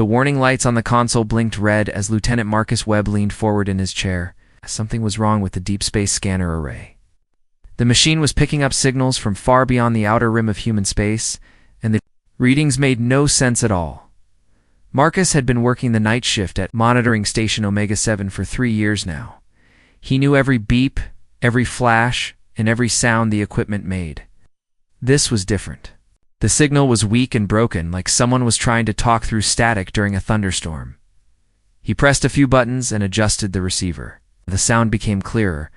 The warning lights on the console blinked red as Lieutenant Marcus Webb leaned forward in his chair. Something was wrong with the deep space scanner array. The machine was picking up signals from far beyond the outer rim of human space, and the readings made no sense at all. Marcus had been working the night shift at Monitoring Station Omega-7 for 3 years now. He knew every beep, every flash, and every sound the equipment made. This was different. The signal was weak and broken, like someone was trying to talk through static during a thunderstorm. He pressed a few buttons and adjusted the receiver. The sound became clearer,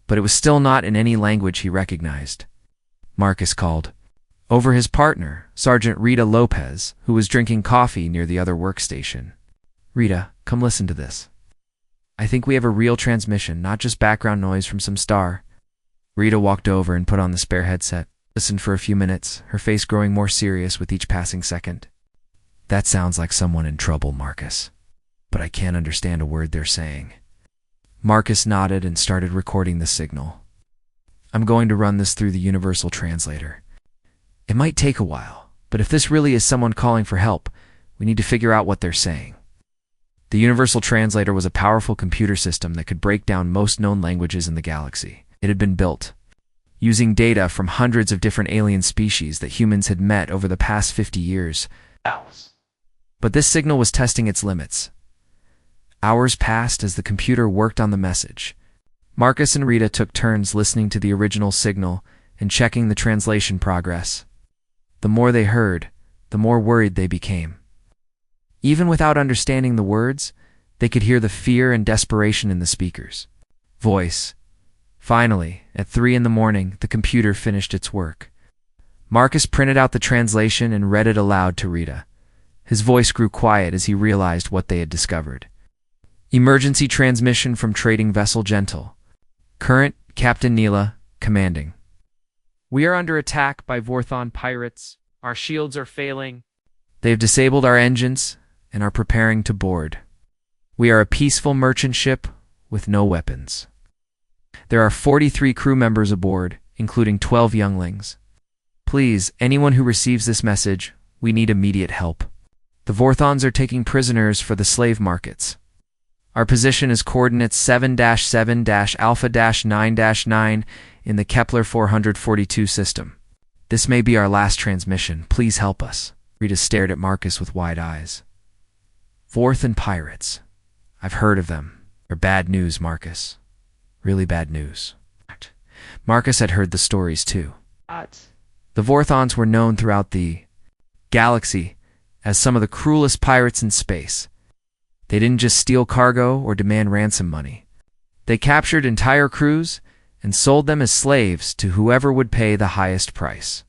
but it was still not in any language he recognized. Marcus called over his partner, Sergeant Rita Lopez, who was drinking coffee near the other workstation. "Rita, come listen to this. I think we have a real transmission, not just background noise from some star." Rita walked over and put on the spare headset, listened for a few minutes, her face growing more serious with each passing second. "That sounds like someone in trouble, Marcus. But I can't understand a word they're saying." Marcus nodded and started recording the signal. "I'm going to run this through the universal translator. It might take a while, but if this really is someone calling for help, we need to figure out what they're saying." The universal translator was a powerful computer system that could break down most known languages in the galaxy. It had been built using data from hundreds of different alien species that humans had met over the past 50 years. But this signal was testing its limits. Hours passed as the computer worked on the message. Marcus and Rita took turns listening to the original signal and checking the translation progress. The more they heard, the more worried they became. Even without understanding the words, they could hear the fear and desperation in the speaker's voice. Finally, at 3 in the morning, the computer finished its work. Marcus printed out the translation and read it aloud to Rita. His voice grew quiet as he realized what they had discovered. "Emergency transmission from trading vessel Gentle. Current, Captain Neela, commanding. We are under attack by Vorthon pirates. Our shields are failing. They have disabled our engines and are preparing to board. We are a peaceful merchant ship with no weapons. There are 43 crew members aboard, including 12 younglings. Please, anyone who receives this message, we need immediate help. The Vorthons are taking prisoners for the slave markets. Our position is coordinates 7-7-Alpha-9-9 in the Kepler 442 system. This may be our last transmission. Please help us." Rita stared at Marcus with wide eyes. "Vorthon pirates. I've heard of them. They're bad news, Marcus. Really bad news." Marcus had heard the stories too. The Vorthons were known throughout the galaxy as some of the cruelest pirates in space. They didn't just steal cargo or demand ransom money. They captured entire crews and sold them as slaves to whoever would pay the highest price.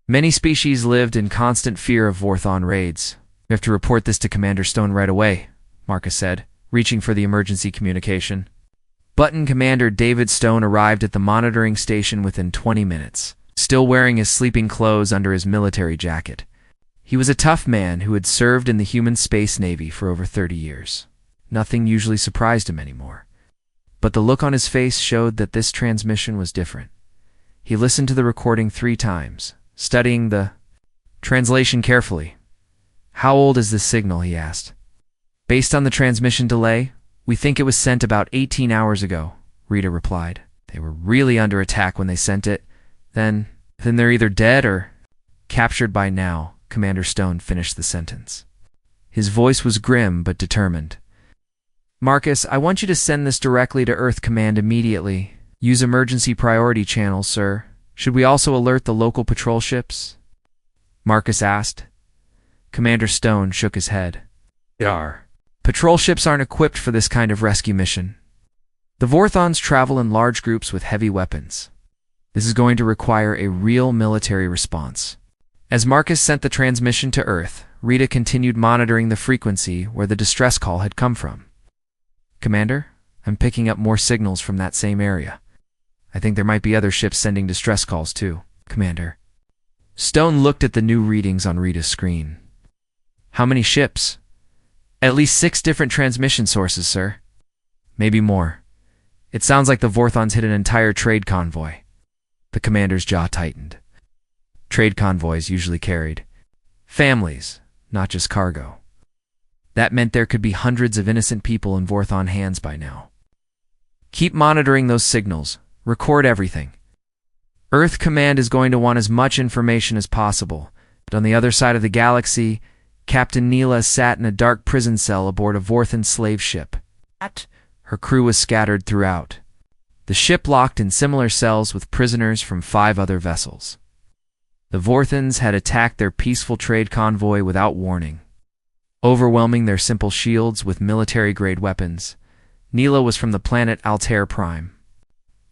Many species lived in constant fear of Vorthon raids. "We have to report this to Commander Stone right away," Marcus said, reaching for the emergency communication. Button Commander David Stone arrived at the monitoring station within 20 minutes, still wearing his sleeping clothes under his military jacket. He was a tough man who had served in the human space navy for over 30 years. Nothing usually surprised him anymore. But the look on his face showed that this transmission was different. He listened to the recording 3 times, studying the translation carefully. "How old is this signal?" he asked. "Based on the transmission delay, we think it was sent about 18 hours ago," Rita replied. "They were really under attack when they sent it. Then they're either dead or captured by now," Commander Stone finished the sentence. His voice was grim but determined. "Marcus, I want you to send this directly to Earth Command immediately. Use emergency priority channels, sir. Should we also alert the local patrol ships?" Marcus asked. Commander Stone shook his head. "They are. Patrol ships aren't equipped for this kind of rescue mission. The Vorthons travel in large groups with heavy weapons. This is going to require a real military response." As Marcus sent the transmission to Earth, Rita continued monitoring the frequency where the distress call had come from. "Commander, I'm picking up more signals from that same area. I think there might be other ships sending distress calls too, Commander." Stone looked at the new readings on Rita's screen. "How many ships?" "At least 6 different transmission sources, sir. Maybe more. It sounds like the Vorthons hit an entire trade convoy." The commander's jaw tightened. Trade convoys usually carried families, not just cargo. That meant there could be hundreds of innocent people in Vorthon hands by now. Keep monitoring those signals. Record everything. Earth Command is going to want as much information as possible, but on the other side of the galaxy, Captain Neela sat in a dark prison cell aboard a Vorthon slave ship. Her crew was scattered throughout. The ship locked in similar cells with prisoners from 5 other vessels. The Vorthons had attacked their peaceful trade convoy without warning, overwhelming their simple shields with military-grade weapons. Neela was from the planet Altair Prime,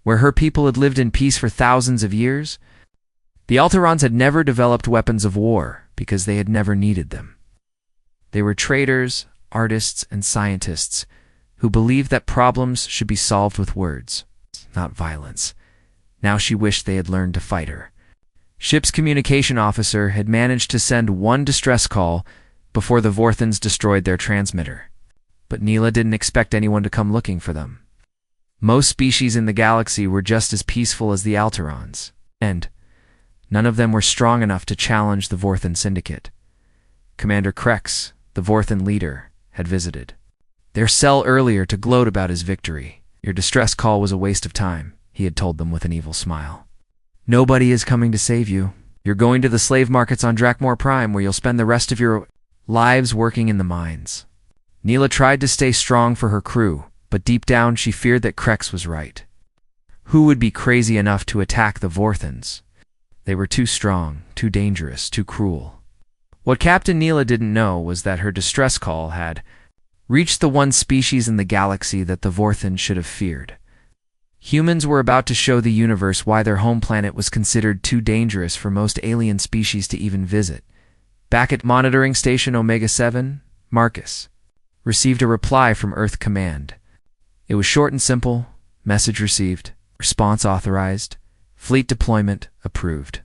where her people had lived in peace for thousands of years. The Alterons had never developed weapons of war because they had never needed them. They were traders, artists, and scientists who believed that problems should be solved with words, not violence. Now she wished they had learned to fight her. Ship's communication officer had managed to send one distress call before the Vorthons destroyed their transmitter. But Neela didn't expect anyone to come looking for them. Most species in the galaxy were just as peaceful as the Alterons, and none of them were strong enough to challenge the Vorthon Syndicate. Commander Krex, the Vorthon leader, had visited their cell earlier to gloat about his victory. Your distress call was a waste of time, he had told them with an evil smile. Nobody is coming to save you. You're going to the slave markets on Drakmor Prime, where you'll spend the rest of your lives working in the mines. Neela tried to stay strong for her crew, but deep down she feared that Krex was right. Who would be crazy enough to attack the Vorthons? They were too strong, too dangerous, too cruel. What Captain Neela didn't know was that her distress call had reached the one species in the galaxy that the Vorthons should have feared. Humans were about to show the universe why their home planet was considered too dangerous for most alien species to even visit. Back at Monitoring Station Omega-7, Marcus received a reply from Earth Command. It was short and simple: message received, response authorized, fleet deployment approved.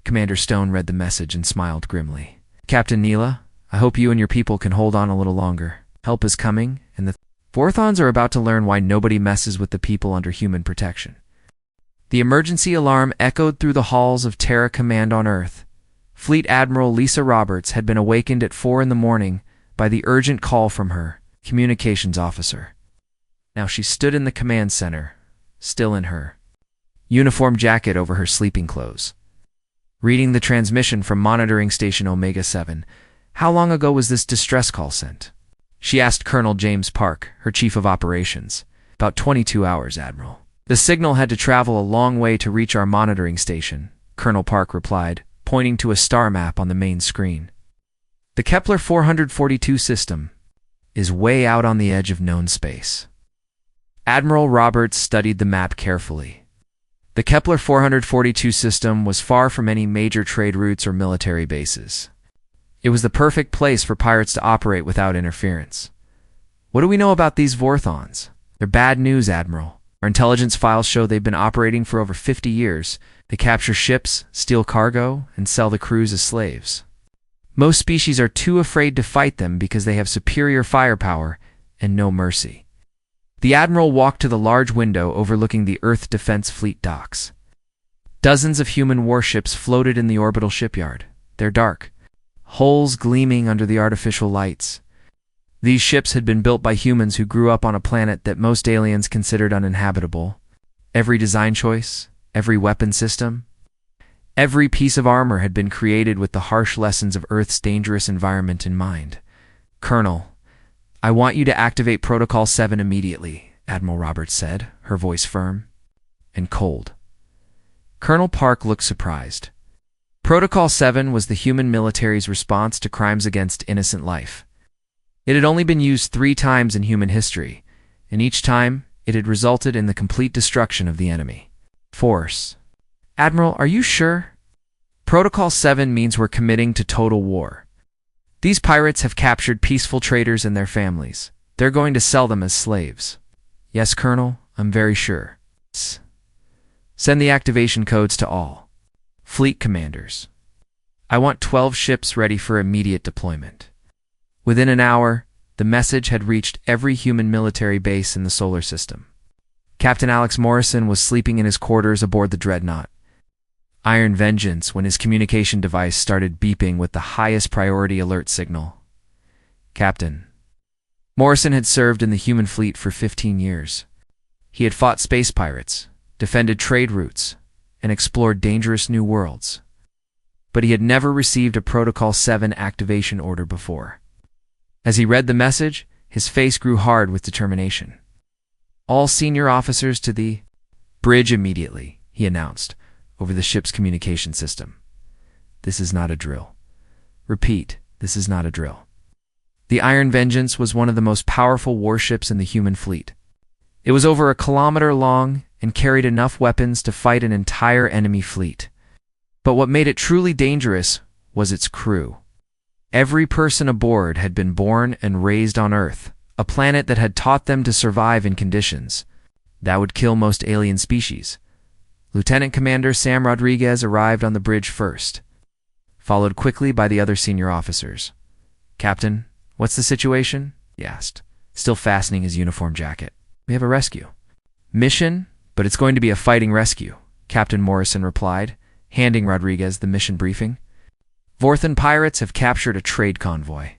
Commander Stone read the message and smiled grimly. Captain Neela, I hope you and your people can hold on a little longer. Help is coming, and the Vorthons are about to learn why nobody messes with the people under human protection. The emergency alarm echoed through the halls of Terra Command on Earth. Fleet Admiral Lisa Roberts had been awakened at 4 a.m. by the urgent call from her communications officer. Now she stood in the command center, still in her uniform jacket over her sleeping clothes, reading the transmission from Monitoring Station Omega-7. How long ago was this distress call sent? She asked Colonel James Park, her chief of operations. About 22 hours, Admiral. The signal had to travel a long way to reach our monitoring station, Colonel Park replied, pointing to a star map on the main screen. The Kepler 442 system is way out on the edge of known space. Admiral Roberts studied the map carefully. The Kepler 442 system was far from any major trade routes or military bases. It was the perfect place for pirates to operate without interference. What do we know about these Vorthons? They're bad news, Admiral. Our intelligence files show they've been operating for over 50 years. They capture ships, steal cargo, and sell the crews as slaves. Most species are too afraid to fight them because they have superior firepower and no mercy. The Admiral walked to the large window overlooking the Earth Defense Fleet docks. Dozens of human warships floated in the orbital shipyard. They're dark, holes gleaming under the artificial lights. These ships had been built by humans who grew up on a planet that most aliens considered uninhabitable. Every design choice, every weapon system, every piece of armor had been created with the harsh lessons of Earth's dangerous environment in mind. Colonel, I want you to activate Protocol 7 immediately, Admiral Roberts said, her voice firm and cold. Colonel Park looked surprised. Protocol 7 was the human military's response to crimes against innocent life. It had only been used 3 times in human history, and each time it had resulted in the complete destruction of the enemy force. Admiral, are you sure? Protocol 7 means we're committing to total war. These pirates have captured peaceful traders and their families. They're going to sell them as slaves. Yes, Colonel, I'm very sure. Send the activation codes to all fleet commanders. I want 12 ships ready for immediate deployment. Within an hour, the message had reached every human military base in the solar system. Captain Alex Morrison was sleeping in his quarters aboard the Dreadnought. Iron Vengeance when his communication device started beeping with the highest priority alert signal. Captain. Morrison had served in the human fleet for 15 years. He had fought space pirates, defended trade routes, and explored dangerous new worlds. But he had never received a Protocol 7 activation order before. As he read the message, his face grew hard with determination. "All senior officers to the bridge immediately," he announced, over the ship's communication system. "This is not a drill. Repeat, this is not a drill." The Iron Vengeance was one of the most powerful warships in the human fleet. It was over 1 kilometer long and carried enough weapons to fight an entire enemy fleet. But what made it truly dangerous was its crew. Every person aboard had been born and raised on Earth, a planet that had taught them to survive in conditions that would kill most alien species. Lieutenant Commander Sam Rodriguez arrived on the bridge first, followed quickly by the other senior officers. "Captain, what's the situation?" he asked, still fastening his uniform jacket. "We have a rescue mission, but it's going to be a fighting rescue," Captain Morrison replied, handing Rodriguez the mission briefing. "Vorthan pirates have captured a trade convoy.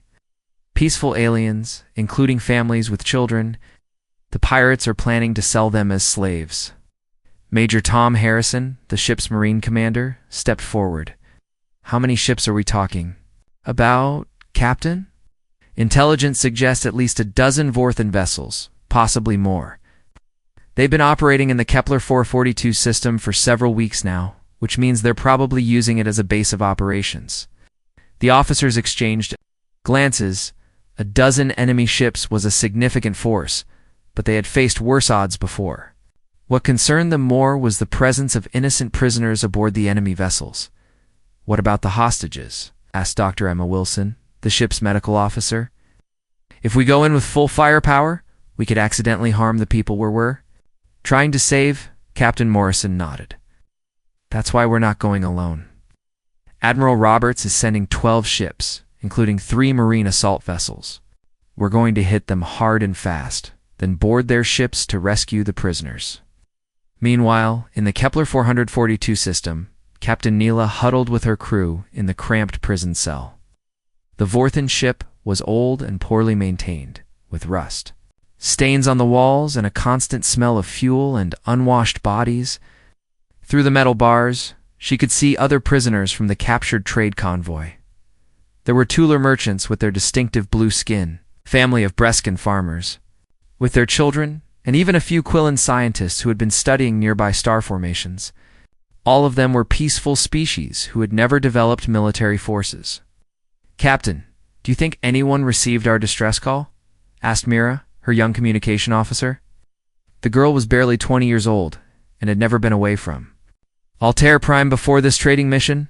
Peaceful aliens, including families with children. The pirates are planning to sell them as slaves." Major Tom Harrison, the ship's Marine commander, stepped forward. "How many ships are we talking about, Captain?" "Intelligence suggests at least 12 Vorthan vessels, possibly more. They've been operating in the Kepler 442 system for several weeks now, which means they're probably using it as a base of operations." The officers exchanged glances. 12 enemy ships was a significant force, but they had faced worse odds before. What concerned them more was the presence of innocent prisoners aboard the enemy vessels. "What about the hostages?" asked Dr. Emma Wilson, the ship's medical officer. "If we go in with full firepower, we could accidentally harm the people we're trying to save." Captain Morrison nodded. "That's why we're not going alone. Admiral Roberts is sending 12 ships, including 3 Marine assault vessels. We're going to hit them hard and fast, then board their ships to rescue the prisoners." Meanwhile, in the Kepler 442 system, Captain Neela huddled with her crew in the cramped prison cell. The Vorthan ship was old and poorly maintained, with rust, stains on the walls, and a constant smell of fuel and unwashed bodies. Through the metal bars, she could see other prisoners from the captured trade convoy. There were Tular merchants with their distinctive blue skin, family of Brescan farmers, with their children, and even a few Quillan scientists who had been studying nearby star formations. All of them were peaceful species who had never developed military forces. "Captain, do you think anyone received our distress call?" asked Mira, her young communication officer. The girl was barely 20 years old and had never been away from Altair Prime before this trading mission.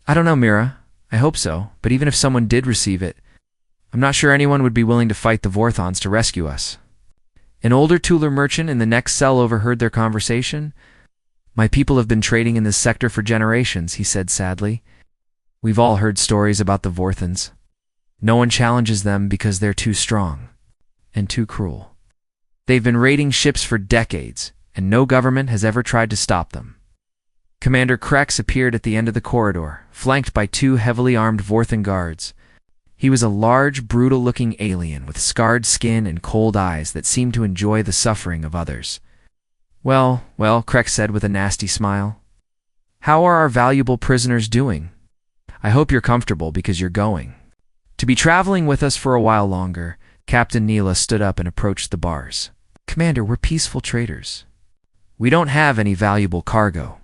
"I don't know, Mira. I hope so, but even if someone did receive it, I'm not sure anyone would be willing to fight the Vorthons to rescue us." An older Tular merchant in the next cell overheard their conversation. "My people have been trading in this sector for generations," he said sadly. "We've all heard stories about the Vorthans. No one challenges them because they're too strong and too cruel. They've been raiding ships for decades, and no government has ever tried to stop them." Commander Krex appeared at the end of the corridor, flanked by 2 heavily armed Vorthan guards. He was a large, brutal-looking alien with scarred skin and cold eyes that seemed to enjoy the suffering of others. Well, Krex said with a nasty smile. "How are our valuable prisoners doing? I hope you're comfortable because you're going to be traveling with us for a while longer." Captain Neela stood up and approached the bars. "Commander, we're peaceful traders. We don't have any valuable cargo.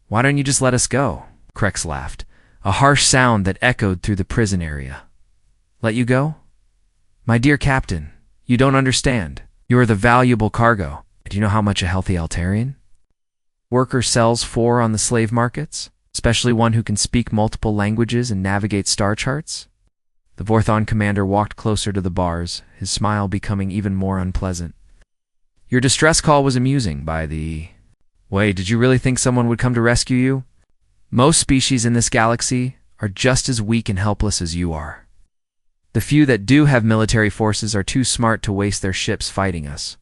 Why don't you just let us go?" Krex laughed, a harsh sound that echoed through the prison area. "Let you go? My dear Captain, you don't understand. You are the valuable cargo. Do you know how much a healthy Altarian worker sells for on the slave markets, especially one who can speak multiple languages and navigate star charts?" The Vorthon commander walked closer to the bars, his smile becoming even more unpleasant. "Your distress call was amusing, by the way. Did you really think someone would come to rescue you? Most species in this galaxy are just as weak and helpless as you are. The few that do have military forces are too smart to waste their ships fighting us."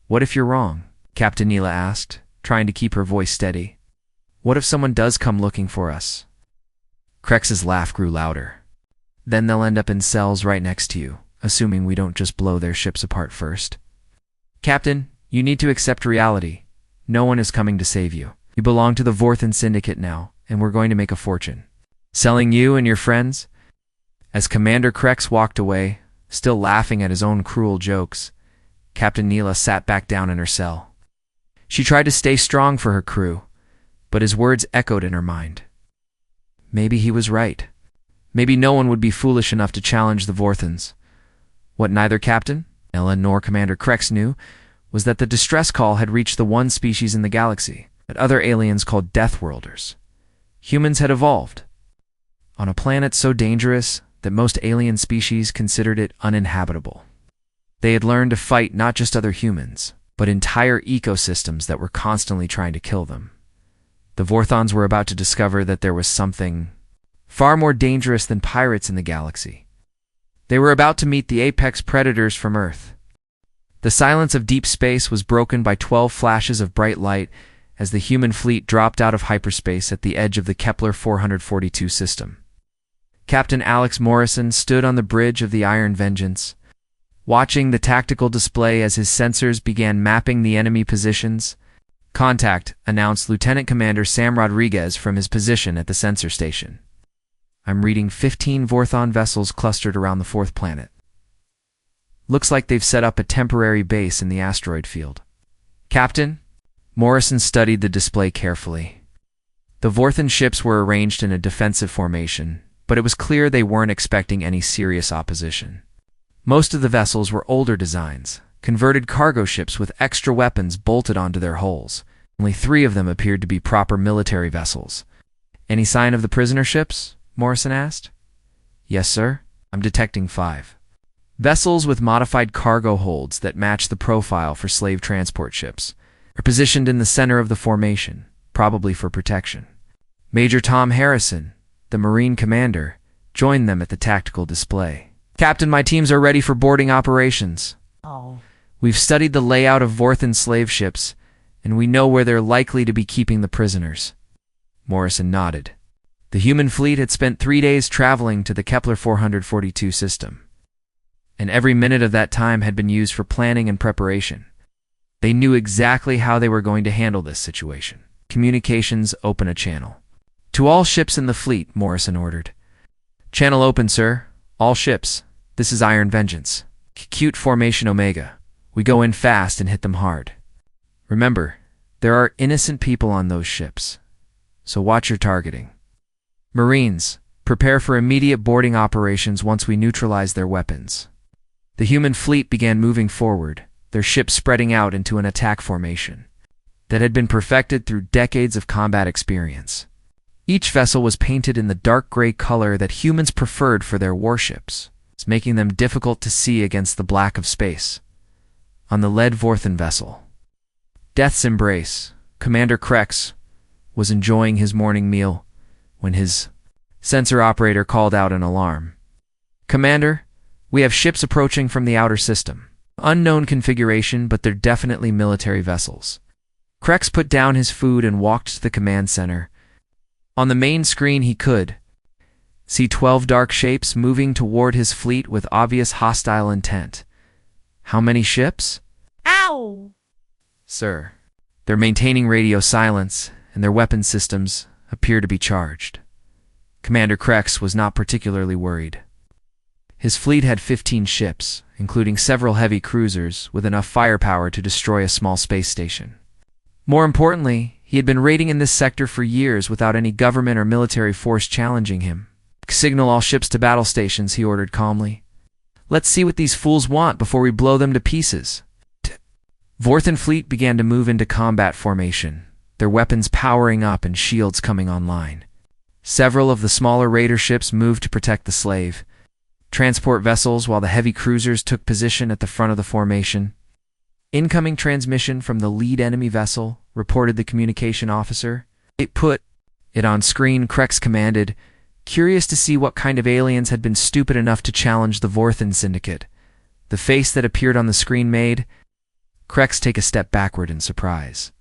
"What if you're wrong?" Captain Neela asked, trying to keep her voice steady. "What if someone does come looking for us?" Krex's laugh grew louder. Then they'll end up in cells right next to you, assuming we don't just blow their ships apart first. Captain, you need to accept reality. No one is coming to save you. You belong to the Vorthen Syndicate now, and we're going to make a fortune. Selling you and your friends? As Commander Krex walked away, still laughing at his own cruel jokes, Captain Neela sat back down in her cell. She tried to stay strong for her crew, but his words echoed in her mind. Maybe he was right. Maybe no one would be foolish enough to challenge the Vorthens. What neither Captain Neela nor Commander Krex knew was that the distress call had reached the one species in the galaxy that other aliens called Deathworlders. Humans had evolved on a planet so dangerous that most alien species considered it uninhabitable. They had learned to fight not just other humans, but entire ecosystems that were constantly trying to kill them. The Vorthons were about to discover that there was something far more dangerous than pirates in the galaxy. They were about to meet the apex predators from Earth. The silence of deep space was broken by 12 flashes of bright light as the human fleet dropped out of hyperspace at the edge of the Kepler 442 system. Captain Alex Morrison stood on the bridge of the Iron Vengeance, watching the tactical display as his sensors began mapping the enemy positions. Contact, announced Lieutenant Commander Sam Rodriguez from his position at the sensor station. I'm reading 15 Vorthon vessels clustered around the fourth planet. Looks like they've set up a temporary base in the asteroid field. Captain? Morrison studied the display carefully. The Vorthen ships were arranged in a defensive formation, but it was clear they weren't expecting any serious opposition. Most of the vessels were older designs, converted cargo ships with extra weapons bolted onto their hulls. Only 3 of them appeared to be proper military vessels. Any sign of the prisoner ships? Morrison asked. Yes, sir. I'm detecting 5. Vessels with modified cargo holds that match the profile for slave transport ships are positioned in the center of the formation, probably for protection. Major Tom Harrison, the Marine commander, joined them at the tactical display. Captain, my teams are ready for boarding operations. We've studied the layout of Vorthen slave ships, and we know where they're likely to be keeping the prisoners. Morrison nodded. The human fleet had spent 3 days traveling to the Kepler 442 system, and every minute of that time had been used for planning and preparation. They knew exactly how they were going to handle this situation. Communications, open a channel. To all ships in the fleet, Morrison ordered. Channel open, sir. All ships. This is Iron Vengeance. Cute Formation Omega. We go in fast and hit them hard. Remember, there are innocent people on those ships, so watch your targeting. Marines, prepare for immediate boarding operations once we neutralize their weapons. The human fleet began moving forward, their ships spreading out into an attack formation that had been perfected through decades of combat experience. Each vessel was painted in the dark gray color that humans preferred for their warships, making them difficult to see against the black of space. On the lead Vorthen vessel, Death's Embrace, Commander Krex was enjoying his morning meal when his sensor operator called out an alarm. Commander, we have ships approaching from the outer system. Unknown configuration, but they're definitely military vessels. Krex put down his food and walked to the command center. On the main screen he could see 12 dark shapes moving toward his fleet with obvious hostile intent. How many ships? Ow! Sir, they're maintaining radio silence, and their weapon systems appear to be charged. Commander Krex was not particularly worried. His fleet had 15 ships, including several heavy cruisers with enough firepower to destroy a small space station. More importantly, he had been raiding in this sector for years without any government or military force challenging him. Signal all ships to battle stations, he ordered calmly. Let's see what these fools want before we blow them to pieces. Vorthen fleet began to move into combat formation, their weapons powering up and shields coming online. Several of the smaller raider ships moved to protect the slave transport vessels while the heavy cruisers took position at the front of the formation. Incoming transmission from the lead enemy vessel, reported the communication officer. It put it on screen, Krex commanded, curious to see what kind of aliens had been stupid enough to challenge the Vorthen Syndicate. The face that appeared on the screen made Krex take a step backward in surprise.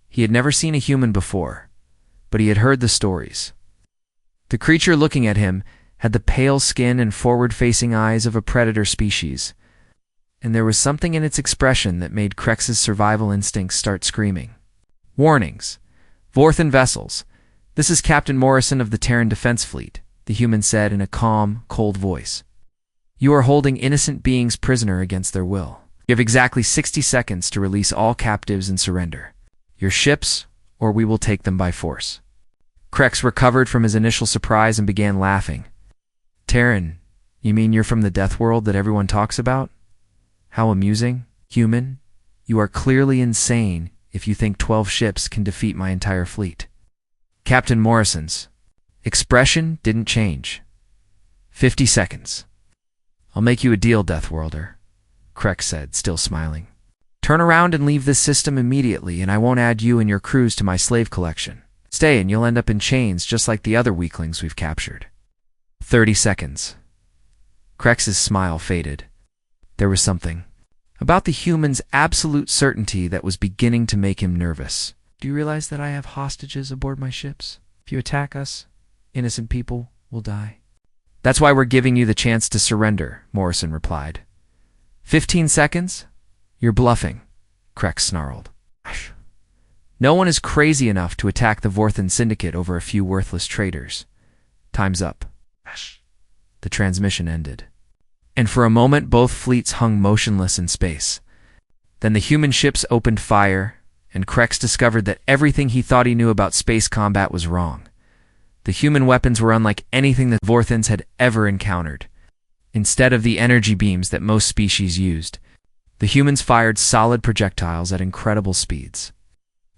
He had never seen a human before, but he had heard the stories. The creature looking at him had the pale skin and forward-facing eyes of a predator species, and there was something in its expression that made Krex's survival instincts start screaming. "Warnings. Vorthan vessels. This is Captain Morrison of the Terran Defense Fleet," the human said in a calm, cold voice. "You are holding innocent beings prisoner against their will. You have exactly 60 seconds to release all captives and surrender your ships, or we will take them by force." Krex recovered from his initial surprise and began laughing. "Terran, you mean you're from the Death World that everyone talks about? How amusing. Human, you are clearly insane if you think 12 ships can defeat my entire fleet." Captain Morrison's expression didn't change. 50 seconds. "I'll make you a deal, Deathworlder," Krex said, still smiling. "Turn around and leave this system immediately, and I won't add you and your crews to my slave collection. Stay, and you'll end up in chains just like the other weaklings we've captured." 30 seconds. Krex's smile faded. There was something about the human's absolute certainty that was beginning to make him nervous. "Do you realize that I have hostages aboard my ships? If you attack us, innocent people will die." "That's why we're giving you the chance to surrender," Morrison replied. 15 seconds? You're bluffing, Krex snarled. "No one is crazy enough to attack the Vorthan Syndicate over a few worthless traitors. Time's up." The transmission ended, and for a moment both fleets hung motionless in space. Then the human ships opened fire, and Krex discovered that everything he thought he knew about space combat was wrong. The human weapons were unlike anything the Vorthans had ever encountered. Instead of the energy beams that most species used, the humans fired solid projectiles at incredible speeds.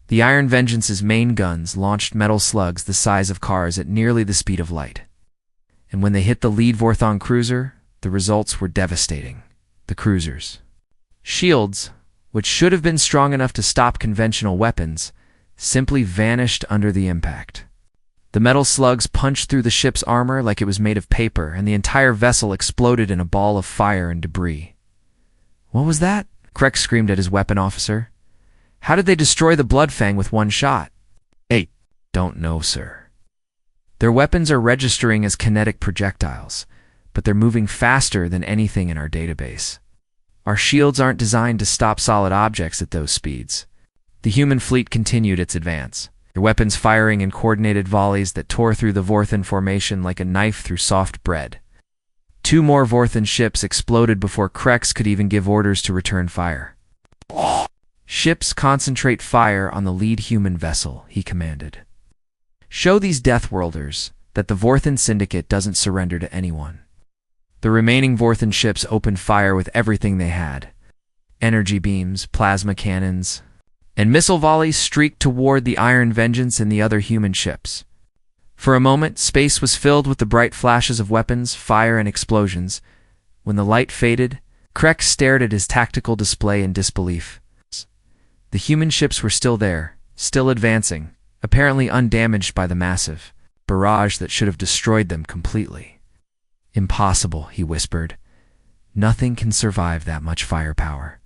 The Iron Vengeance's main guns launched metal slugs the size of cars at nearly the speed of light. And when they hit the lead Vorthon cruiser, the results were devastating. The cruiser's shields, which should have been strong enough to stop conventional weapons, simply vanished under the impact. The metal slugs punched through the ship's armor like it was made of paper, and the entire vessel exploded in a ball of fire and debris. "What was that?" Krex screamed at his weapon officer. "How did they destroy the Bloodfang with one shot?" "I don't know, sir. Their weapons are registering as kinetic projectiles, but they're moving faster than anything in our database. Our shields aren't designed to stop solid objects at those speeds." The human fleet continued its advance, their weapons firing in coordinated volleys that tore through the Vorthan formation like a knife through soft bread. 2 more Vorthan ships exploded before Krex could even give orders to return fire. "Ships concentrate fire on the lead human vessel," he commanded. "Show these Deathworlders that the Vorthan Syndicate doesn't surrender to anyone." The remaining Vorthan ships opened fire with everything they had. Energy beams, plasma cannons, and missile volleys streaked toward the Iron Vengeance and the other human ships. For a moment, space was filled with the bright flashes of weapons, fire, and explosions. When the light faded, Krex stared at his tactical display in disbelief. The human ships were still there, still advancing, apparently undamaged by the massive barrage that should have destroyed them completely. "Impossible," he whispered. "Nothing can survive that much firepower."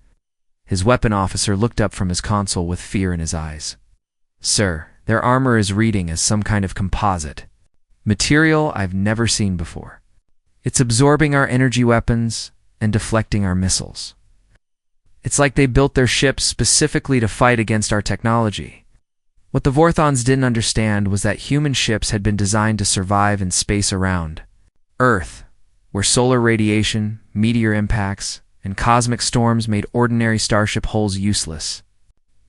His weapon officer looked up from his console with fear in his eyes. "Sir, their armor is reading as some kind of composite. Material I've never seen before. It's absorbing our energy weapons and deflecting our missiles. It's like they built their ships specifically to fight against our technology." What the Vorthons didn't understand was that human ships had been designed to survive in space around Earth, where solar radiation, meteor impacts, and cosmic storms made ordinary starship hulls useless.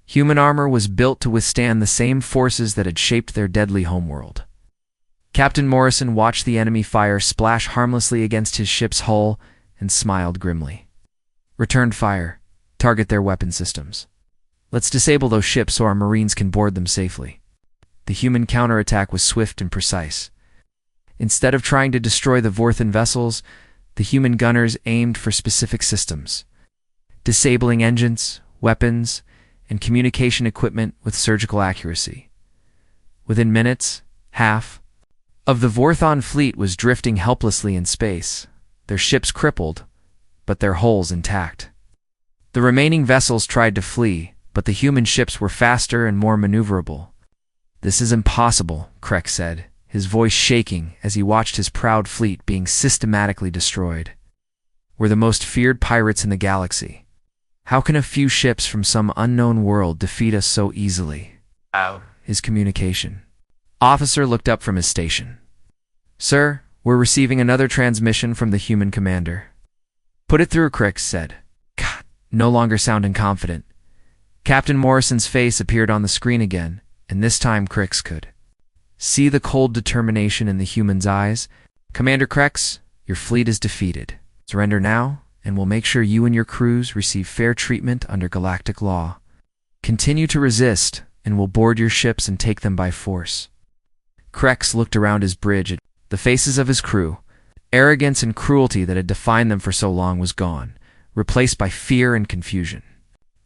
Human armor was built to withstand the same forces that had shaped their deadly homeworld. Captain Morrison watched the enemy fire splash harmlessly against his ship's hull and smiled grimly. "Return fire. Target their weapon systems. Let's disable those ships so our Marines can board them safely." The human counterattack was swift and precise. Instead of trying to destroy the Vorthan vessels, the human gunners aimed for specific systems, disabling engines, weapons, and communication equipment with surgical accuracy. Within minutes, half of the Vorthon fleet was drifting helplessly in space, their ships crippled, but their hulls intact. The remaining vessels tried to flee, but the human ships were faster and more maneuverable. "This is impossible," Krex said, his voice shaking as he watched his proud fleet being systematically destroyed. "We're the most feared pirates in the galaxy. How can a few ships from some unknown world defeat us so easily?" His communication officer looked up from his station. "Sir, we're receiving another transmission from the human commander." "Put it through," Crix said, no longer sounding confident. Captain Morrison's face appeared on the screen again, and this time Crix could see the cold determination in the human's eyes. "Commander Crix, your fleet is defeated. Surrender now, and we'll make sure you and your crews receive fair treatment under galactic law. Continue to resist, and we'll board your ships and take them by force." Crix looked around his bridge at the faces of his crew. Arrogance and cruelty that had defined them for so long was gone, replaced by fear and confusion.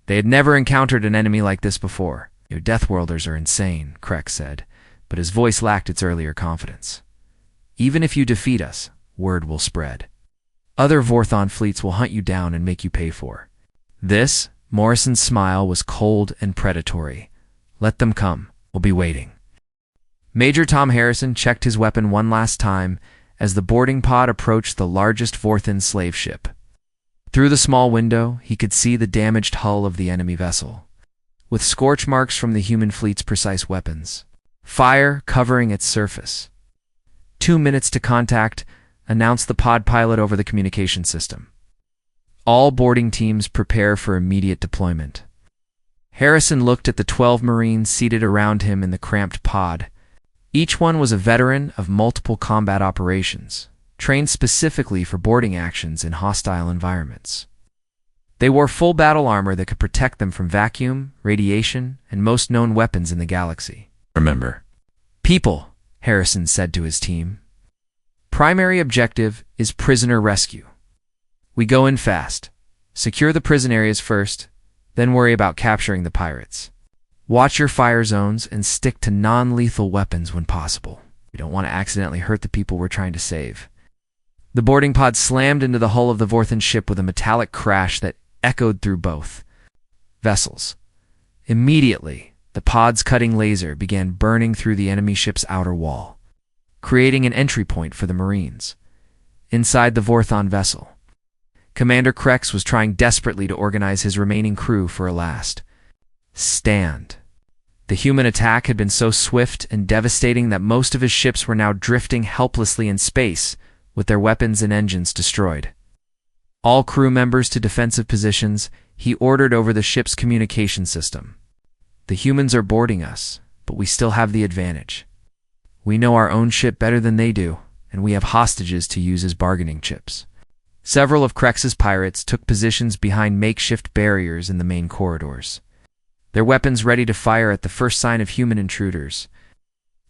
They had never encountered an enemy like this before. "Your Deathworlders are insane," Crix said, but his voice lacked its earlier confidence. "Even if you defeat us, word will spread. Other Vorthon fleets will hunt you down and make you pay for." This, Morrison's smile was cold and predatory. "Let them come. We'll be waiting." Major Tom Harrison checked his weapon one last time as the boarding pod approached the largest Vorthon slave ship. Through the small window, he could see the damaged hull of the enemy vessel, with scorch marks from the human fleet's precise weapons. Fire covering its surface. 2 minutes to contact, announced the pod pilot over the communication system. All boarding teams prepare for immediate deployment. Harrison looked at the 12 Marines seated around him in the cramped pod. Each one was a veteran of multiple combat operations, trained specifically for boarding actions in hostile environments. They wore full battle armor that could protect them from vacuum, radiation, and most known weapons in the galaxy. "Remember, people," Harrison said to his team. "Primary objective is prisoner rescue. We go in fast. Secure the prison areas first, then worry about capturing the pirates. Watch your fire zones and stick to non-lethal weapons when possible. We don't want to accidentally hurt the people we're trying to save." The boarding pod slammed into the hull of the Vorthon ship with a metallic crash that echoed through both vessels. Immediately, the pod's cutting laser began burning through the enemy ship's outer wall, creating an entry point for the Marines. Inside the Vorthon vessel, Commander Crix was trying desperately to organize his remaining crew for a last stand. The human attack had been so swift and devastating that most of his ships were now drifting helplessly in space, with their weapons and engines destroyed. All crew members to defensive positions, he ordered over the ship's communication system. "The humans are boarding us, but we still have the advantage. We know our own ship better than they do, and we have hostages to use as bargaining chips." Several of Crex's pirates took positions behind makeshift barriers in the main corridors, their weapons ready to fire at the first sign of human intruders.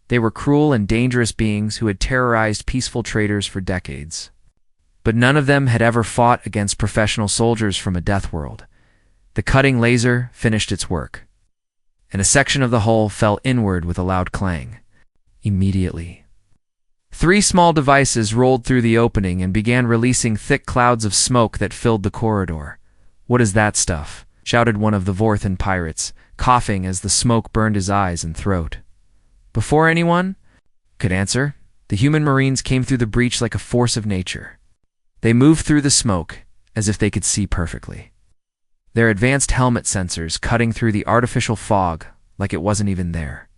They were cruel and dangerous beings who had terrorized peaceful traders for decades. But none of them had ever fought against professional soldiers from a death world. The cutting laser finished its work, and a section of the hull fell inward with a loud clang. Immediately, 3 small devices rolled through the opening and began releasing thick clouds of smoke that filled the corridor. "What is that stuff?" shouted one of the Vorthon pirates, coughing as the smoke burned his eyes and throat. Before anyone could answer, the human Marines came through the breach like a force of nature. They moved through the smoke as if they could see perfectly, their advanced helmet sensors cutting through the artificial fog like it wasn't even there.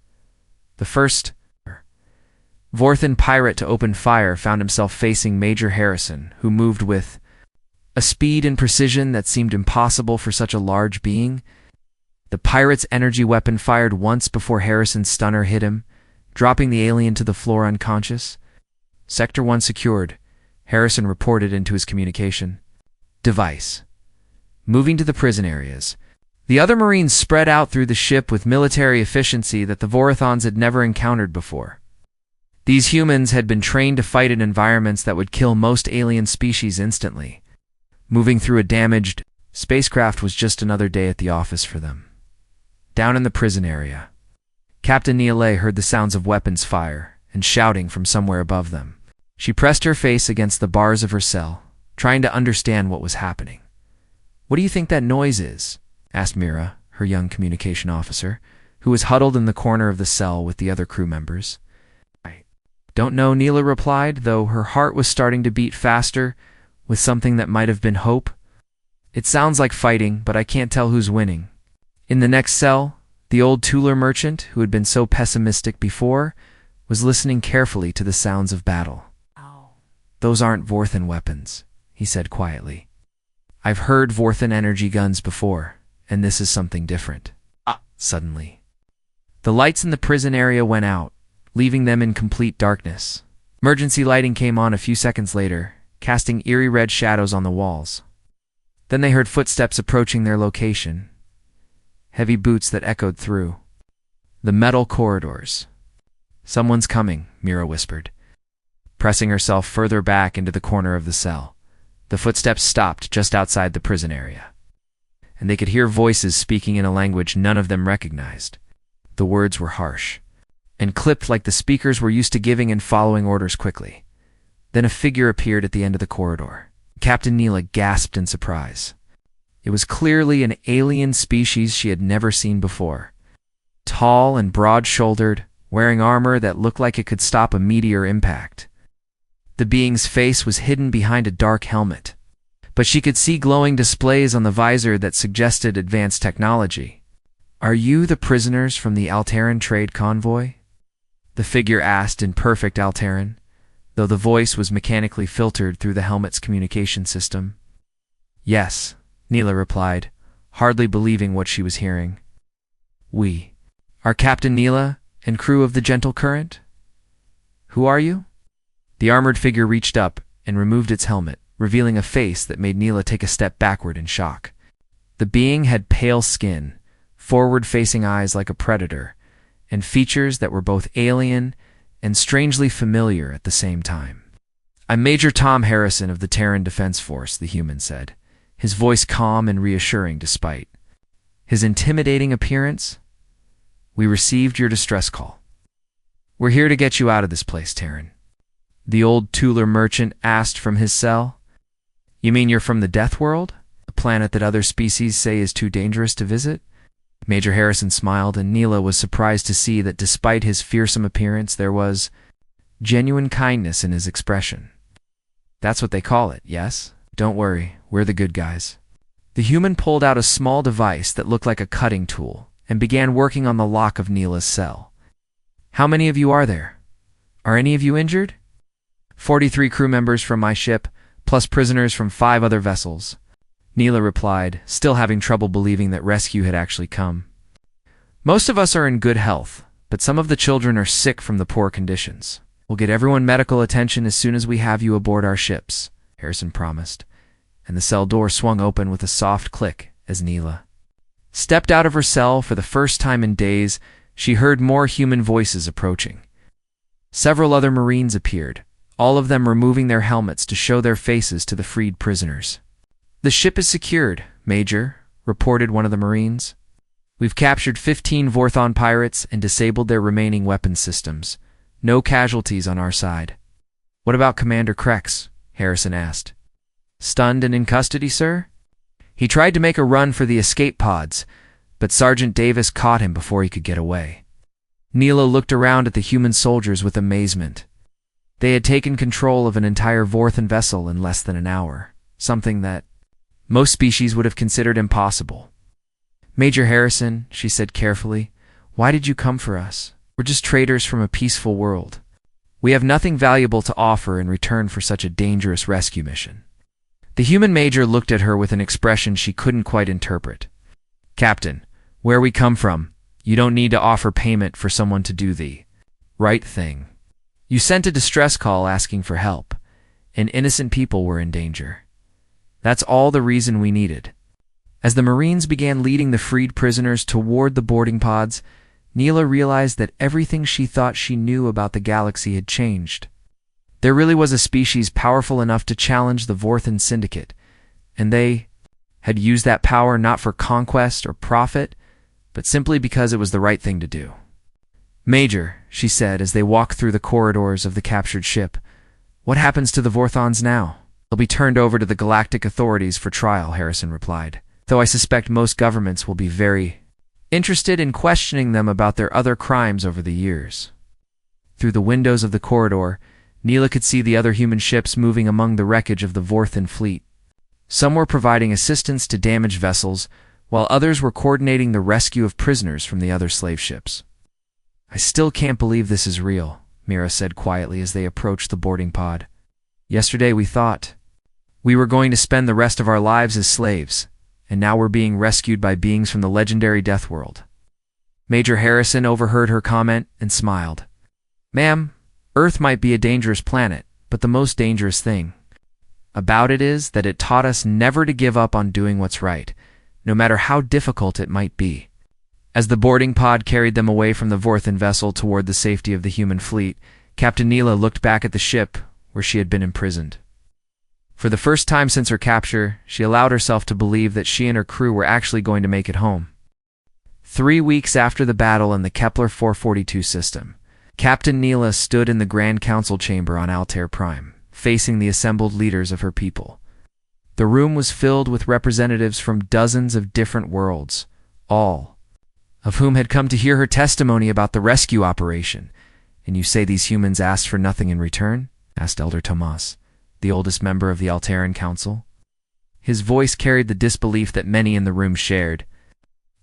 The first Vorthon pirate to open fire found himself facing Major Harrison, who moved with a speed and precision that seemed impossible for such a large being. The pirate's energy weapon fired once before Harrison's stunner hit him, dropping the alien to the floor unconscious. "Sector 1 secured," Harrison reported into his communication device. Moving to the prison areas, the other Marines spread out through the ship with military efficiency that the Vorthons had never encountered before. These humans had been trained to fight in environments that would kill most alien species instantly. Moving through a damaged spacecraft was just another day at the office for them. Down in the prison area, Captain Nielay heard the sounds of weapons fire and shouting from somewhere above them. She pressed her face against the bars of her cell, trying to understand what was happening. "What do you think that noise is?" asked Mira, her young communication officer, who was huddled in the corner of the cell with the other crew members. Don't know, Neela replied, though her heart was starting to beat faster with something that might have been hope. It sounds like fighting, but I can't tell who's winning. In the next cell, the old Tuller merchant, who had been so pessimistic before, was listening carefully to the sounds of battle. Those aren't Vorthan weapons, he said quietly. I've heard Vorthan energy guns before, and this is something different. Suddenly, the lights in the prison area went out, leaving them in complete darkness. Emergency lighting came on a few seconds later, casting eerie red shadows on the walls. Then they heard footsteps approaching their location, heavy boots that echoed through the metal corridors. Someone's coming, Mira whispered, pressing herself further back into the corner of the cell. The footsteps stopped just outside the prison area, and they could hear voices speaking in a language none of them recognized. The words were harsh and clipped like the speakers were used to giving and following orders quickly. Then a figure appeared at the end of the corridor. Captain Neela gasped in surprise. It was clearly an alien species she had never seen before. Tall and broad-shouldered, wearing armor that looked like it could stop a meteor impact. The being's face was hidden behind a dark helmet, but she could see glowing displays on the visor that suggested advanced technology. Are you the prisoners from the Alteran trade convoy? The figure asked in perfect Alteran, though the voice was mechanically filtered through the helmet's communication system. Yes, Neela replied, hardly believing what she was hearing. We are Captain Neela and crew of the Gentle Current? Who are you? The armored figure reached up and removed its helmet, revealing a face that made Neela take a step backward in shock. The being had pale skin, forward-facing eyes like a predator, and features that were both alien and strangely familiar at the same time. I'm Major Tom Harrison of the Terran Defense Force, the human said, his voice calm and reassuring despite his intimidating appearance. We received your distress call. We're here to get you out of this place, Terran. The old Tuller merchant asked from his cell. You mean you're from the Deathworld? A planet that other species say is too dangerous to visit? Major Harrison smiled, and Neela was surprised to see that despite his fearsome appearance, there was genuine kindness in his expression. That's what they call it, yes? Don't worry, we're the good guys. The human pulled out a small device that looked like a cutting tool and began working on the lock of Neela's cell. How many of you are there? Are any of you injured? 43 crew members from my ship, plus prisoners from 5 other vessels, Neela replied, still having trouble believing that rescue had actually come. Most of us are in good health, but some of the children are sick from the poor conditions. We'll get everyone medical attention as soon as we have you aboard our ships, Harrison promised, and the cell door swung open with a soft click as Neela stepped out of her cell. For the first time in days, she heard more human voices approaching. Several other Marines appeared, all of them removing their helmets to show their faces to the freed prisoners. The ship is secured, Major, reported one of the Marines. We've captured 15 Vorthon pirates and disabled their remaining weapons systems. No casualties on our side. What about Commander Krex? Harrison asked. Stunned and in custody, sir? He tried to make a run for the escape pods, but Sergeant Davis caught him before he could get away. Neela looked around at the human soldiers with amazement. They had taken control of an entire Vorthan vessel in less than an hour, something that most species would have considered impossible. Major Harrison, she said carefully, why did you come for us? We're just traders from a peaceful world. We have nothing valuable to offer in return for such a dangerous rescue mission. The human major looked at her with an expression she couldn't quite interpret. Captain, where we come from, you don't need to offer payment for someone to do the right thing. You sent a distress call asking for help, and innocent people were in danger. That's all the reason we needed. As the Marines began leading the freed prisoners toward the boarding pods, Neela realized that everything she thought she knew about the galaxy had changed. There really was a species powerful enough to challenge the Vorthan Syndicate, and they had used that power not for conquest or profit, but simply because it was the right thing to do. Major, she said as they walked through the corridors of the captured ship, what happens to the Vorthons now? They'll be turned over to the galactic authorities for trial, Harrison replied, though I suspect most governments will be very interested in questioning them about their other crimes over the years. Through the windows of the corridor, Neela could see the other human ships moving among the wreckage of the Vorthan fleet. Some were providing assistance to damaged vessels, while others were coordinating the rescue of prisoners from the other slave ships. "I still can't believe this is real," Mira said quietly as they approached the boarding pod. "Yesterday we thought we were going to spend the rest of our lives as slaves, and now we're being rescued by beings from the legendary Deathworld." Major Harrison overheard her comment and smiled. "Ma'am, Earth might be a dangerous planet, but the most dangerous thing about it is that it taught us never to give up on doing what's right, no matter how difficult it might be." As the boarding pod carried them away from the Vorthan vessel toward the safety of the human fleet, Captain Neela looked back at the ship where she had been imprisoned. For the first time since her capture, she allowed herself to believe that she and her crew were actually going to make it home. 3 weeks after the battle in the Kepler 442 system, Captain Neela stood in the Grand Council chamber on Altair Prime, facing the assembled leaders of her people. The room was filled with representatives from dozens of different worlds, all of whom had come to hear her testimony about the rescue operation. "And you say these humans asked for nothing in return?" asked Elder Tomas, the oldest member of the Altaran Council. His voice carried the disbelief that many in the room shared.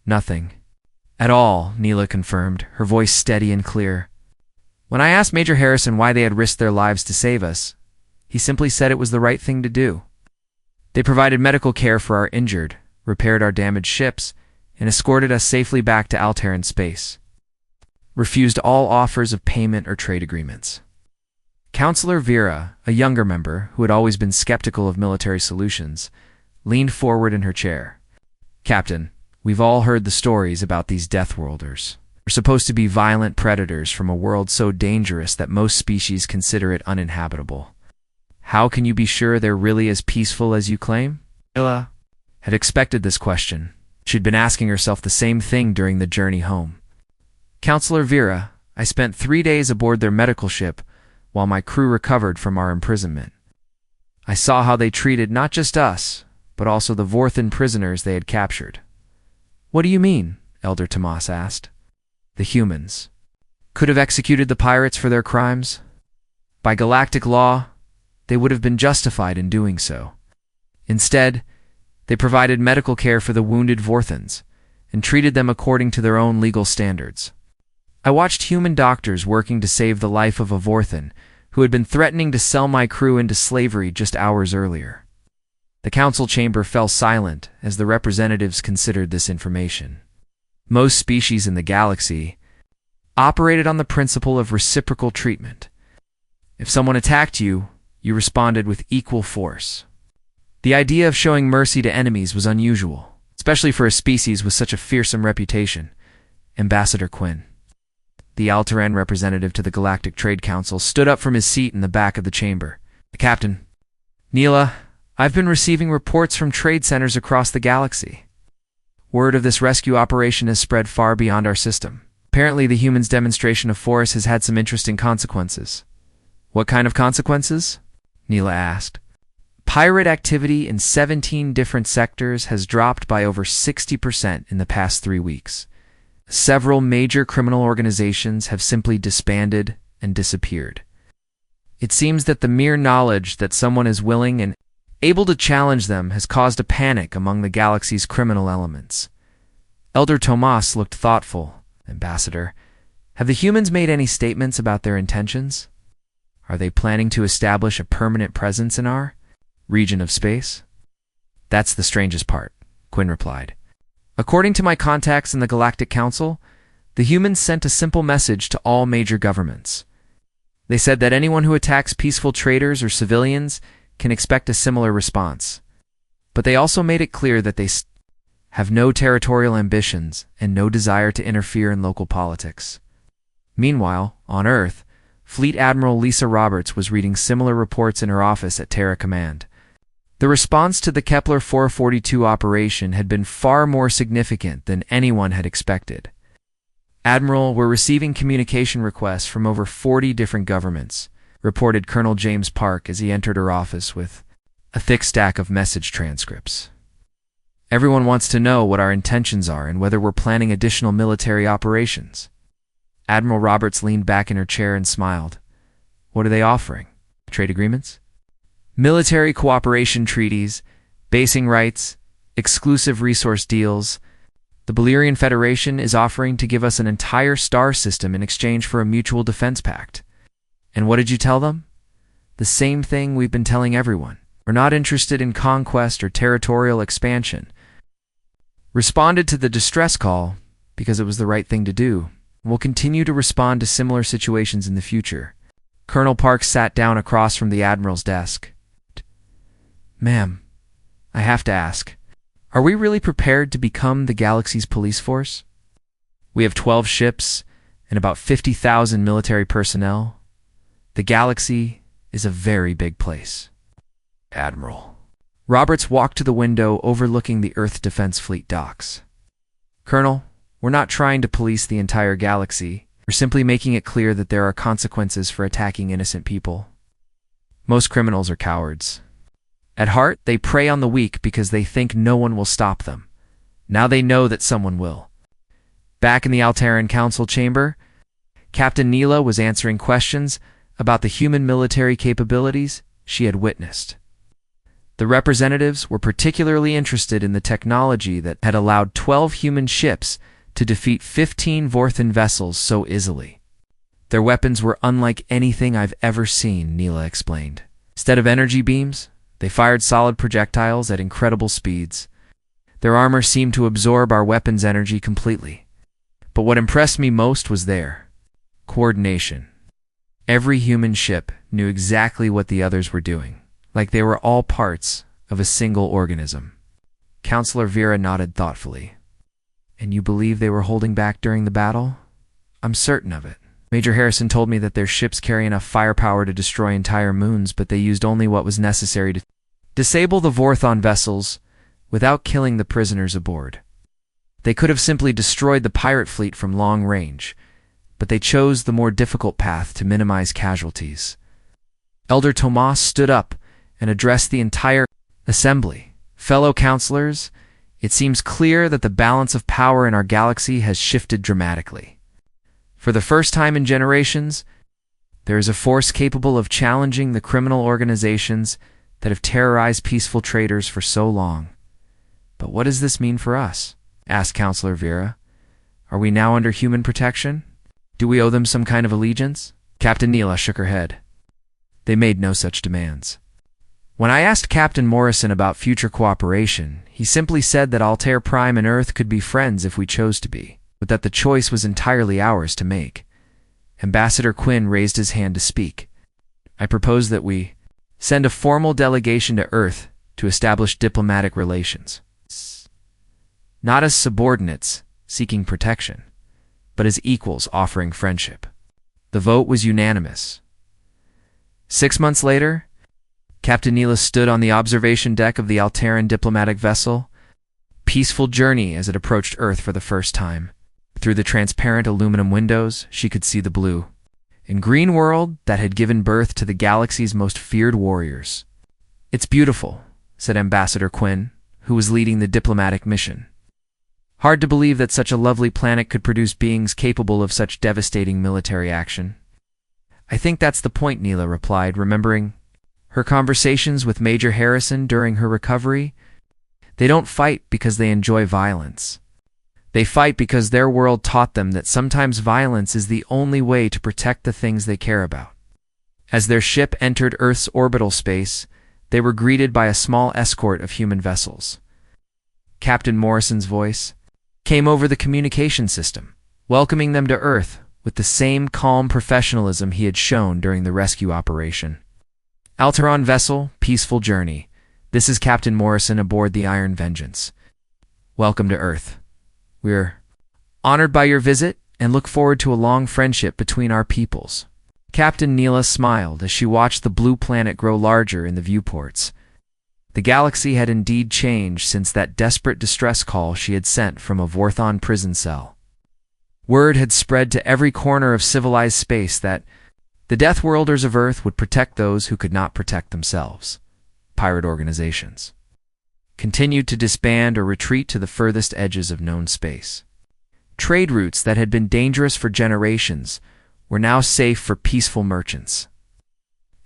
"Nothing at all," Neela confirmed, her voice steady and clear. "When I asked Major Harrison why they had risked their lives to save us, he simply said it was the right thing to do. They provided medical care for our injured, repaired our damaged ships, and escorted us safely back to Altair space. Refused all offers of payment or trade agreements." Counselor Vera, a younger member who had always been skeptical of military solutions, leaned forward in her chair. "Captain, we've all heard the stories about these Deathworlders. They're supposed to be violent predators from a world so dangerous that most species consider it uninhabitable. How can you be sure they're really as peaceful as you claim?" Neela had expected this question. She'd been asking herself the same thing during the journey home. "Counselor Vera, I spent 3 days aboard their medical ship while my crew recovered from our imprisonment. I saw how they treated not just us, but also the Vorthan prisoners they had captured." "What do you mean?" Elder Tomas asked. "The humans could have executed the pirates for their crimes. By galactic law, they would have been justified in doing so. Instead, they provided medical care for the wounded Vorthans and treated them according to their own legal standards. I watched human doctors working to save the life of a Vorthan who had been threatening to sell my crew into slavery just hours earlier." The council chamber fell silent as the representatives considered this information. Most species in the galaxy operated on the principle of reciprocal treatment. If someone attacked you, you responded with equal force. The idea of showing mercy to enemies was unusual, especially for a species with such a fearsome reputation. Ambassador Quinn, the Altaran representative to the Galactic Trade Council, stood up from his seat in the back of the chamber. "Captain, Neela, I've been receiving reports from trade centers across the galaxy. Word of this rescue operation has spread far beyond our system. Apparently the humans' demonstration of force has had some interesting consequences." "What kind of consequences?" Neela asked. "Pirate activity in 17 different sectors has dropped by over 60% in the past 3 weeks. Several major criminal organizations have simply disbanded and disappeared. It seems that the mere knowledge that someone is willing and able to challenge them has caused a panic among the galaxy's criminal elements." Elder Tomas looked thoughtful. "Ambassador, have the humans made any statements about their intentions? Are they planning to establish a permanent presence in our region of space?" "That's the strangest part," Quinn replied. "According to my contacts in the Galactic Council, the humans sent a simple message to all major governments. They said that anyone who attacks peaceful traders or civilians can expect a similar response. But they also made it clear that they have no territorial ambitions and no desire to interfere in local politics." Meanwhile, on Earth, Fleet Admiral Lisa Roberts was reading similar reports in her office at Terra Command. The response to the Kepler 442 operation had been far more significant than anyone had expected. "Admiral, we're receiving communication requests from over 40 different governments," reported Colonel James Park as he entered her office with a thick stack of message transcripts. "Everyone wants to know what our intentions are and whether we're planning additional military operations." Admiral Roberts leaned back in her chair and smiled. What are they offering? Trade agreements? Military cooperation treaties, basing rights, exclusive resource deals. The Balerian Federation is offering to give us an entire star system in exchange for a mutual defense pact. And what did you tell them? The same thing we've been telling everyone. We're not interested in conquest or territorial expansion. Responded to the distress call because it was the right thing to do. We'll continue to respond to similar situations in the future. Colonel Parks sat down across from the Admiral's desk. Ma'am, I have to ask, are we really prepared to become the galaxy's police force? We have 12 ships and about 50,000 military personnel. The galaxy is a very big place. Admiral. Roberts walked to the window overlooking the Earth Defense Fleet docks. Colonel, we're not trying to police the entire galaxy. We're simply making it clear that there are consequences for attacking innocent people. Most criminals are cowards. At heart, they prey on the weak because they think no one will stop them. Now they know that someone will. Back in the Alteran Council chamber, Captain Neela was answering questions about the human military capabilities she had witnessed. The representatives were particularly interested in the technology that had allowed 12 human ships to defeat 15 Vorthan vessels so easily. Their weapons were unlike anything I've ever seen, Neela explained. Instead of energy beams, they fired solid projectiles at incredible speeds. Their armor seemed to absorb our weapons' energy completely. But what impressed me most was their coordination. Every human ship knew exactly what the others were doing, like they were all parts of a single organism. Counselor Vera nodded thoughtfully. And you believe they were holding back during the battle? I'm certain of it. Major Harrison told me that their ships carry enough firepower to destroy entire moons, but they used only what was necessary to disable the Vorthon vessels without killing the prisoners aboard. They could have simply destroyed the pirate fleet from long range, but they chose the more difficult path to minimize casualties. Elder Tomas stood up and addressed the entire assembly. Fellow counselors, it seems clear that the balance of power in our galaxy has shifted dramatically. For the first time in generations, there is a force capable of challenging the criminal organizations that have terrorized peaceful traders for so long. But what does this mean for us? Asked Counselor Vera. Are we now under human protection? Do we owe them some kind of allegiance? Captain Neela shook her head. They made no such demands. When I asked Captain Morrison about future cooperation, he simply said that Altair Prime and Earth could be friends if we chose to be, but that the choice was entirely ours to make. Ambassador Quinn raised his hand to speak. I propose that we send a formal delegation to Earth to establish diplomatic relations. Not as subordinates seeking protection, but as equals offering friendship. The vote was unanimous. 6 months later, Captain Neela stood on the observation deck of the Alteran diplomatic vessel, peaceful journey as it approached Earth for the first time. Through the transparent aluminum windows, she could see the blue and green world that had given birth to the galaxy's most feared warriors. It's beautiful, said Ambassador Quinn, who was leading the diplomatic mission. Hard to believe that such a lovely planet could produce beings capable of such devastating military action. I think that's the point, Neela replied, remembering her conversations with Major Harrison during her recovery. They don't fight because they enjoy violence. They fight because their world taught them that sometimes violence is the only way to protect the things they care about. As their ship entered Earth's orbital space, they were greeted by a small escort of human vessels. Captain Morrison's voice came over the communication system, welcoming them to Earth with the same calm professionalism he had shown during the rescue operation. Alteran vessel, peaceful journey. This is Captain Morrison aboard the Iron Vengeance. Welcome to Earth. We're honored by your visit and look forward to a long friendship between our peoples. Captain Neela smiled as she watched the blue planet grow larger in the viewports. The galaxy had indeed changed since that desperate distress call she had sent from a Vorthon prison cell. Word had spread to every corner of civilized space that the Deathworlders of Earth would protect those who could not protect themselves. Pirate organizations continued to disband or retreat to the furthest edges of known space. Trade routes that had been dangerous for generations were now safe for peaceful merchants.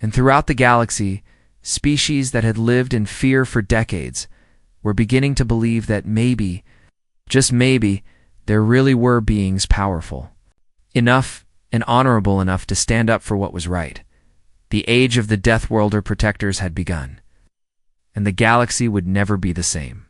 And throughout the galaxy, species that had lived in fear for decades were beginning to believe that maybe, just maybe, there really were beings powerful enough and honorable enough to stand up for what was right. The age of the Deathworlder protectors had begun, and the galaxy would never be the same.